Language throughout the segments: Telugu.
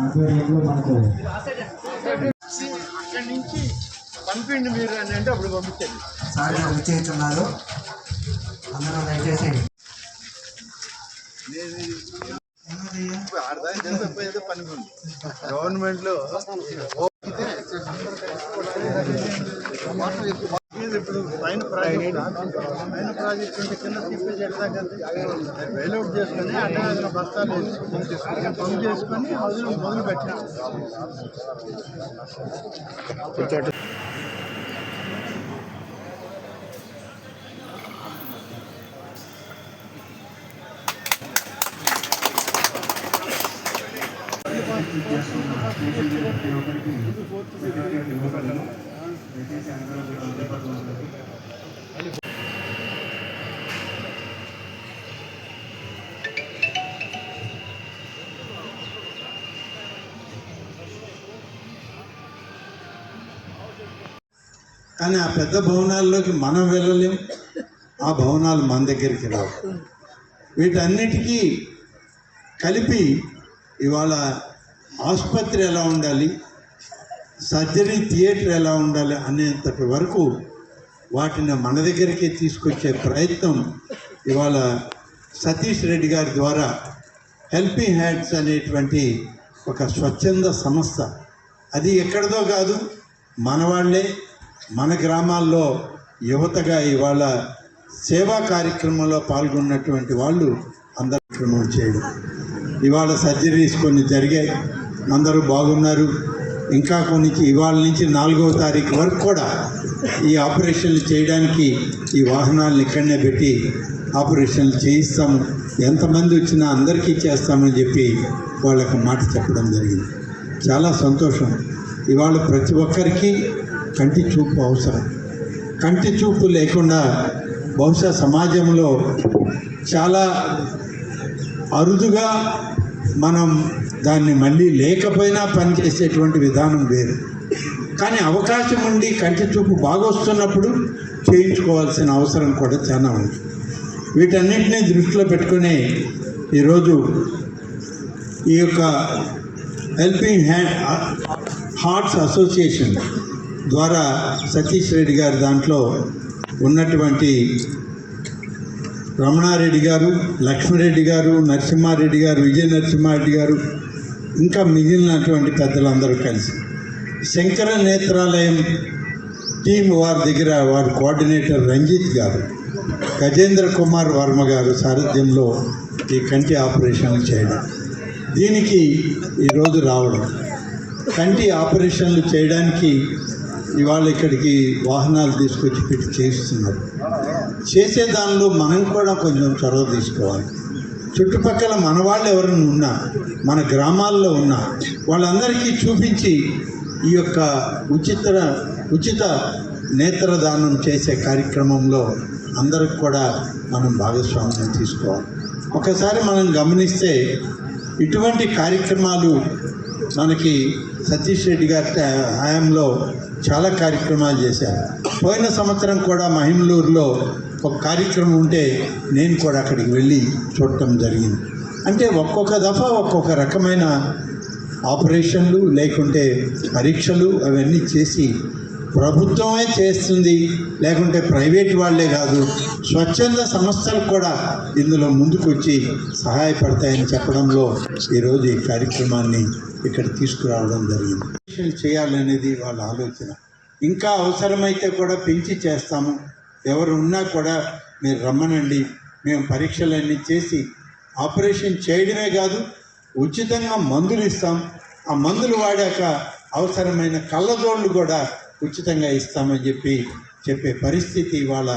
ఆధ్వర్యంలో మనకు అక్కడి నుంచి పంపిండి మీరు అని అంటే అప్పుడు పంపించండి. సార్ విచ్చేస్తున్నారు, అందరూ దయచేసి పని ఉంది గవర్నమెంట్లో. ఇప్పుడు పైన ప్రాజెక్ట్ ఉంటే కింద తీసేసి వెయిలౌట్ చేసుకొని అడ్డ బస్తాలు పంప్ చేసుకొని మొదలు పెట్టాం. కానీ ఆ పెద్ద భవనాల్లోకి మనం వెళ్ళలేం, ఆ భవనాలు మన దగ్గరికి రావు. వీటన్నిటికీ కలిపి ఇవాళ ఆసుపత్రి ఎలా ఉండాలి, సర్జరీ థియేటర్ ఎలా ఉండాలి అనేంతటి వరకు వాటిని మన దగ్గరికి తీసుకొచ్చే ప్రయత్నం ఇవాళ సతీష్ రెడ్డి గారి ద్వారా హెల్పింగ్ హ్యాండ్స్ అనేటువంటి ఒక స్వచ్ఛంద సంస్థ, అది ఎక్కడిదో కాదు, మన వాళ్ళే మన గ్రామాల్లో యువతగా ఇవాళ సేవా కార్యక్రమంలో పాల్గొన్నటువంటి వాళ్ళు అందరూ కార్యక్రమం చేయడం. ఇవాళ సర్జరీస్ కొన్ని జరిగాయి, అందరూ బాగున్నారు. ఇంకా కొన్ని ఇవాళ నుంచి 4వ తారీఖు వరకు కూడా ఈ ఆపరేషన్లు చేయడానికి ఈ వాహనాలను ఇక్కడనే పెట్టి ఆపరేషన్లు చేయిస్తాము, ఎంతమంది వచ్చినా అందరికీ చేస్తామని చెప్పి వాళ్ళకు మాట చెప్పడం జరిగింది. చాలా సంతోషం. ఇవాళ ప్రతి ఒక్కరికి కంటి చూపు అవసరం. కంటి చూపు లేకుండా బహుశా సమాజంలో చాలా అరుదుగా మనం దాన్ని మళ్ళీ లేకపోయినా పనిచేసేటువంటి విధానం వేరు. కానీ అవకాశం ఉండి కంటి చూపు బాగొస్తున్నప్పుడు చేయించుకోవాల్సిన అవసరం కూడా చాలా ఉంది. వీటన్నింటినీ దృష్టిలో పెట్టుకుని ఈరోజు ఈ యొక్క హెల్పింగ్ హార్ట్స్ అసోసియేషన్ ద్వారా సతీష్ రెడ్డి గారి దాంట్లో ఉన్నటువంటి రమణారెడ్డి గారు, లక్ష్మీరెడ్డి గారు, నరసింహారెడ్డి గారు, విజయ నరసింహారెడ్డి గారు, ఇంకా మిగిలినటువంటి పెద్దలందరూ కలిసి శంకర నేత్రాలయం టీం వారి దగ్గర వారి కోఆర్డినేటర్ రంజిత్ గారు, గజేంద్ర కుమార్ వర్మ గారు సారథ్యంలో ఈ కంటి ఆపరేషన్లు చేయడం, దీనికి ఈరోజు రావడం, కంటి ఆపరేషన్లు చేయడానికి ఇవాళ ఇక్కడికి వాహనాలు తీసుకొచ్చి పెట్టి చేస్తున్నారు. చేసే దానిలో మనం కూడా కొంచెం చొరవ తీసుకోవాలి. చుట్టుపక్కల మన వాళ్ళు ఎవరైనా ఉన్నా, మన గ్రామాల్లో ఉన్నా వాళ్ళందరికీ చూపించి ఈ యొక్క ఉచిత నేత్రదానం చేసే కార్యక్రమంలో అందరికి కూడా మనం భాగస్వామ్యం తీసుకోవాలి. ఒకసారి మనం గమనిస్తే ఇటువంటి కార్యక్రమాలు మనకి సతీష్ రెడ్డి గారి హయాంలో చాలా కార్యక్రమాలు చేశారు. పోయిన సంవత్సరం కూడా మహిమలూరులో ఒక కార్యక్రమం ఉంటే నేను కూడా అక్కడికి వెళ్ళి చూడటం జరిగింది. అంటే ఒక్కొక్క దఫా ఒక్కొక్క రకమైన ఆపరేషన్లు లేకుంటే పరీక్షలు అవన్నీ చేసి ప్రభుత్వమే చేస్తుంది, లేకుంటే ప్రైవేట్ వాళ్ళే కాదు, స్వచ్ఛంద సంస్థలు కూడా ఇందులో ముందుకు వచ్చి సహాయపడతాయని చెప్పడంలో ఈరోజు ఈ కార్యక్రమాన్ని ఇక్కడ తీసుకురావడం జరిగింది. చేయాలనేది వాళ్ళ ఆలోచన. ఇంకా అవసరమైతే కూడా పెంచి చేస్తాము, ఎవరు ఉన్నా కూడా మీరు రమ్మనండి, మేము పరీక్షలన్నీ చేసి ఆపరేషన్ చేయడమే కాదు ఉచితంగా మందులు ఇస్తాం, ఆ మందులు వాడాక అవసరమైన కళ్ళజోళ్ళు కూడా ఉచితంగా ఇస్తామని చెప్పే పరిస్థితి ఇవాళ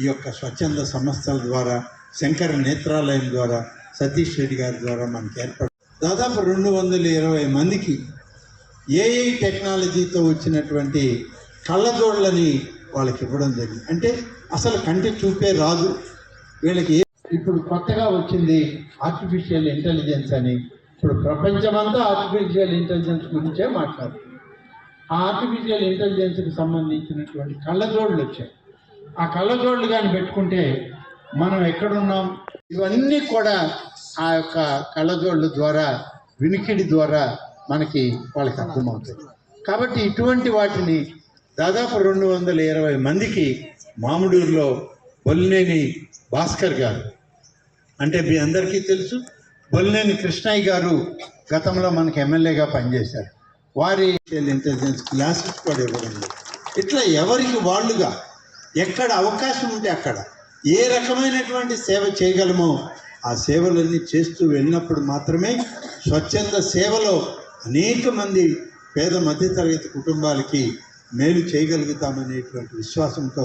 ఈ యొక్క స్వచ్ఛంద సంస్థల ద్వారా, శంకర నేత్రాలయం ద్వారా, సతీష్ రెడ్డి గారి ద్వారా మనకి ఏర్పడు. దాదాపు 220 మందికి ఏఐ టెక్నాలజీతో వచ్చినటువంటి కళ్ళజోళ్ళని వాళ్ళకి ఇవ్వడం జరిగింది. అంటే అసలు కంటి చూపే రాదు వీళ్ళకి. ఇప్పుడు కొత్తగా వచ్చింది ఆర్టిఫిషియల్ ఇంటెలిజెన్స్ అని. ఇప్పుడు ప్రపంచమంతా ఆర్టిఫిషియల్ ఇంటెలిజెన్స్ గురించే మాట్లాడుతుంది. ఆ ఆర్టిఫిషియల్ ఇంటెలిజెన్స్కి సంబంధించినటువంటి కళ్ళజోళ్ళు వచ్చాయి. ఆ కళ్ళజోళ్ళు కానీ పెట్టుకుంటే మనం ఎక్కడున్నాం, ఇవన్నీ కూడా ఆ యొక్క కళ్ళజోళ్ళ ద్వారా, వినికిడి ద్వారా మనకి వాళ్ళకి అర్థమవుతాయి. కాబట్టి ఇటువంటి వాటిని దాదాపు 220 మందికి మామిడూరులో బొల్లినేని భాస్కర్ గారు, అంటే మీ అందరికీ తెలుసు, బొల్లినేని కృష్ణయ్య గారు గతంలో మనకి ఎమ్మెల్యేగా పనిచేశారు. వారి ఇంటెలిజెన్స్ క్లాసెస్ కూడా ఇవ్వడం. ఇట్లా ఎవరికి వాళ్ళుగా ఎక్కడ అవకాశం ఉంటే అక్కడ ఏ రకమైనటువంటి సేవ చేయగలమో ఆ సేవలన్నీ చేస్తూ వెళ్ళినప్పుడు మాత్రమే స్వచ్ఛంద సేవలో అనేక మంది పేద మధ్యతరగతి కుటుంబాలకి మేలు చేయగలుగుతామనేటువంటి విశ్వాసంతో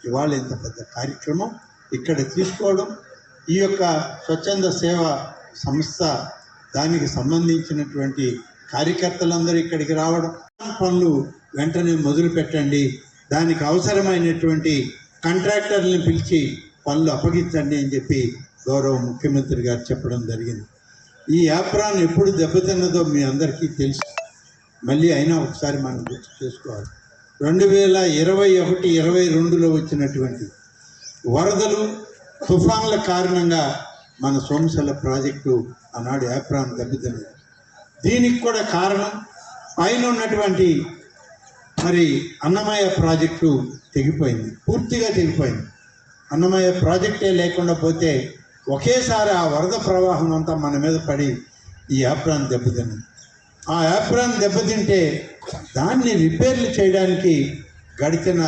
ఇవాళ ఇంత పెద్ద కార్యక్రమం ఇక్కడ తీసుకోవడం, ఈ యొక్క స్వచ్ఛంద సేవ సంస్థ దానికి సంబంధించినటువంటి కార్యకర్తలందరూ ఇక్కడికి రావడం, పనులు వెంటనే మొదలు పెట్టండి, దానికి అవసరమైనటువంటి కాంట్రాక్టర్లను పిలిచి పనులు అప్పగించండి అని చెప్పి గౌరవ ముఖ్యమంత్రి గారు చెప్పడం జరిగింది. ఈ యాప్రాన్ ఎప్పుడు దెబ్బతిన్నదో మీ అందరికీ తెలుసు. మళ్ళీ అయినా ఒకసారి మనం గుర్తు చేసుకోవాలి. 2021-22లో వచ్చినటువంటి వరదలు, తుఫాన్ల కారణంగా మన సోమశల ప్రాజెక్టు ఆనాడు యాప్రాన్ దెబ్బతిన్నది. దీనికి కూడా కారణం పైన ఉన్నటువంటి మరి అన్నమయ్య ప్రాజెక్టు తెగిపోయింది, పూర్తిగా తెగిపోయింది. అన్నమయ్య ప్రాజెక్టే లేకుండా పోతే ఒకేసారి ఆ వరద ప్రవాహం అంతా మన మీద పడి ఈ యాప్రాన్ దెబ్బతిన్నది. ఆ యాప్రాన్ దెబ్బతింటే దాన్ని రిపేర్లు చేయడానికి గడిచిన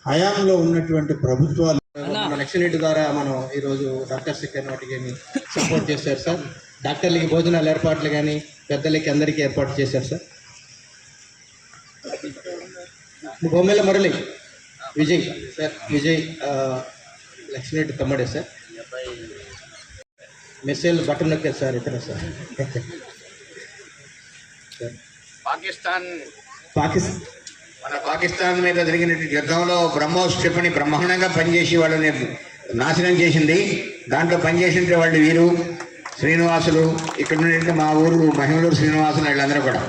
హయాంలో ఉన్నటువంటి ప్రభుత్వాలు మన లక్ష్మీరెడ్డి ద్వారా మనం ఈరోజు డాక్టర్స్ వాటికి సపోర్ట్ చేశారు సార్. డాక్టర్లకి భోజనాలు ఏర్పాట్లు కానీ పెద్దలకి అందరికీ ఏర్పాటు చేశారు సార్. బొమ్మెల మురళి విజయ్ సార్, విజయ్ లక్ష్మీరెడ్డి తమ్ముడే సార్. మెసేజ్ బటన్ నొక్కారు సార్, ఇతర సార్. పాకిస్తాన్ మీద జరిగినటువంటి యుద్ధంలో బ్రహ్మోస్ క్షిపణి బ్రహ్మాండంగా పనిచేసి వాళ్ళని నాశనం చేసింది. దాంట్లో పనిచేసిన వాళ్ళు వీరు శ్రీనివాసులు, ఇక్కడ ఉన్నటువంటి మా ఊరు మహిమలూరు శ్రీనివాసులు, వీళ్ళందరూ కూడా